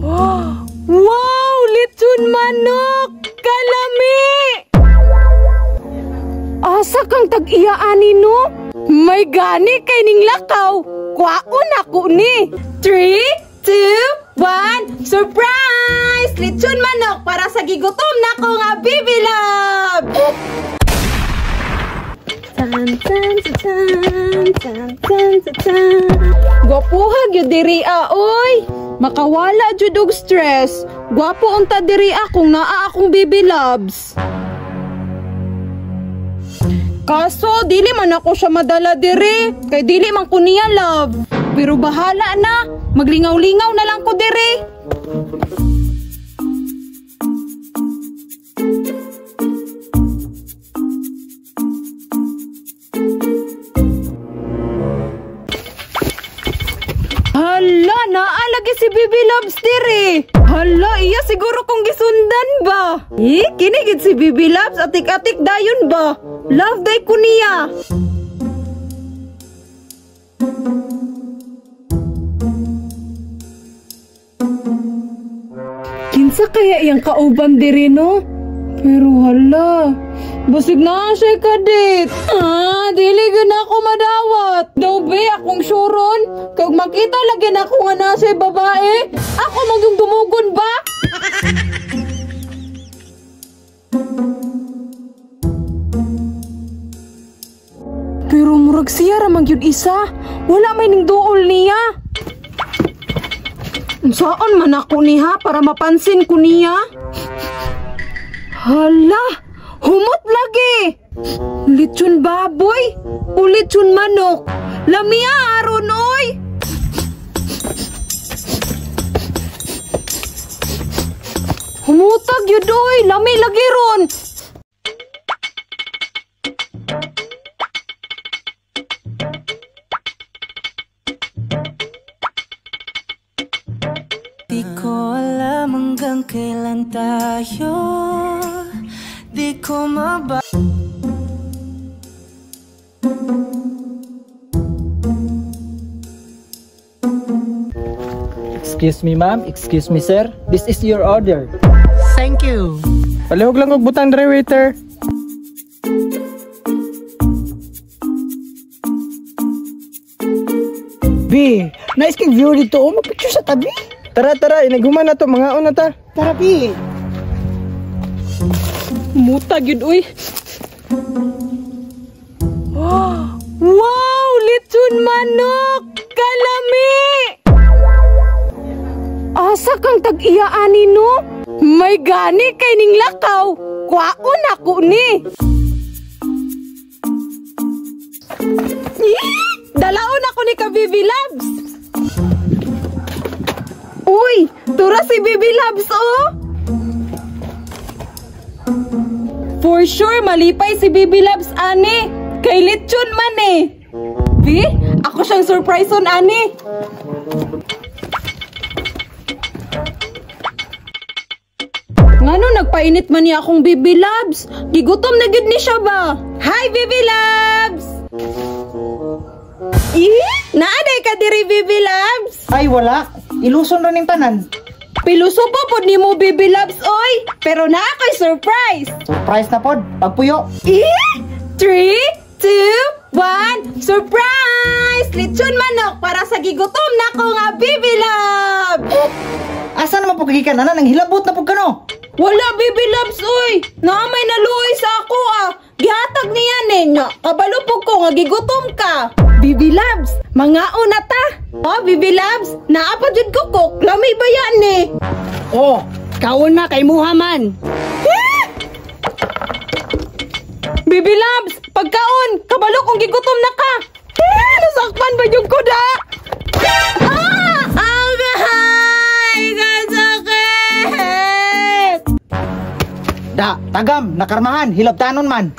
Wow! Lechon manok! Kalami! Asa kang tag-iyaan no? May gani kay ning lakaw. Kwaon ako ni. 3, 2, 1, surprise! Lechon manok para sa gigutom na ko nga Bibi Love! Gwapuhag yun diri oy! Makawala jud og stress. Gwapo unta diri kung naa akong Bibi Loves. Kaso dili man ako siya madala diri, kay dili man ko niya love. Pero bahala na, maglingaw-lingaw na lang ko diri. Hala, naalagi si Bibi Loves diri. Hala, iya siguro kong gisundan ba? Kinigid si Bibi Loves, atik-atik dayon ba? Love day ko niya. Kinsa kaya iyang kauban diri no? Pero hala, basig na siya kadit. Dili gyud ako madawat. Daw be akong suron, kag makita lagi na ako nga na siya babae. Ako magyung dumugon ba? Pero murag siya ramang yun isa. Wala may ning duol niya. Saan man ako niya para mapansin ko niya? Hala, humot lagi. Lechon baboy o lechon manok. Lamia aron oy. Humutag yun oy. Lami lagi ron. Di ko alam hanggang kailan tayo. Di ko Excuse me ma'am, excuse me sir. This is your order. Thank you. Palihog lang og butang dre waiter. B, nice king view dito. Magpicture sa tabi. Tara, inaghuman na to, mga una ta. Tara, B. Mutag yun uy. Wow! Lechon manok! Kalami! Asa kang tag-iyaan no? May gani kay ning lakaw. Kwaon ako ni. Dalaon ako ni ka Bibi Loves. Uy, tura si Bibi Loves oh. For sure malipay si Bibi Loves ani. Kay lechon man eh. Bi, ako siyang surprise on ani. Ngano nagpainit man niya akong Bibi Loves? Gigutom na gid ni siya ba? Hi Bibi Loves! Naaday ka diri Bibi Loves? Ay, wala. Iluson rin yung tanan. Piluso po po ni mo Bibi Loves oy. Pero na ako'y surprise. Surprise na pod. Pagpuyo. 3, 2, 1, surprise! Lechon manok para sa gigutom na ko nga Bibi Love! Asa naman po kagikan? Nang hilabot na po ka no? Wala Bibi Loves, uy! Naamay naluoy sa ako Gihatag niya ninyo. Kabalupog ko nga gigutom ka. Bibi Loves, mga una ta. Bibi Loves, naapa jud ko kok. Lami ba yan eh? Kaon na kay Muhammad. Bibi Loves, pagkaon, kabalo kong gigutom na ka. Nasakpan ba yung kuda? Da, tagam, nakarmahan, hilabtanon man.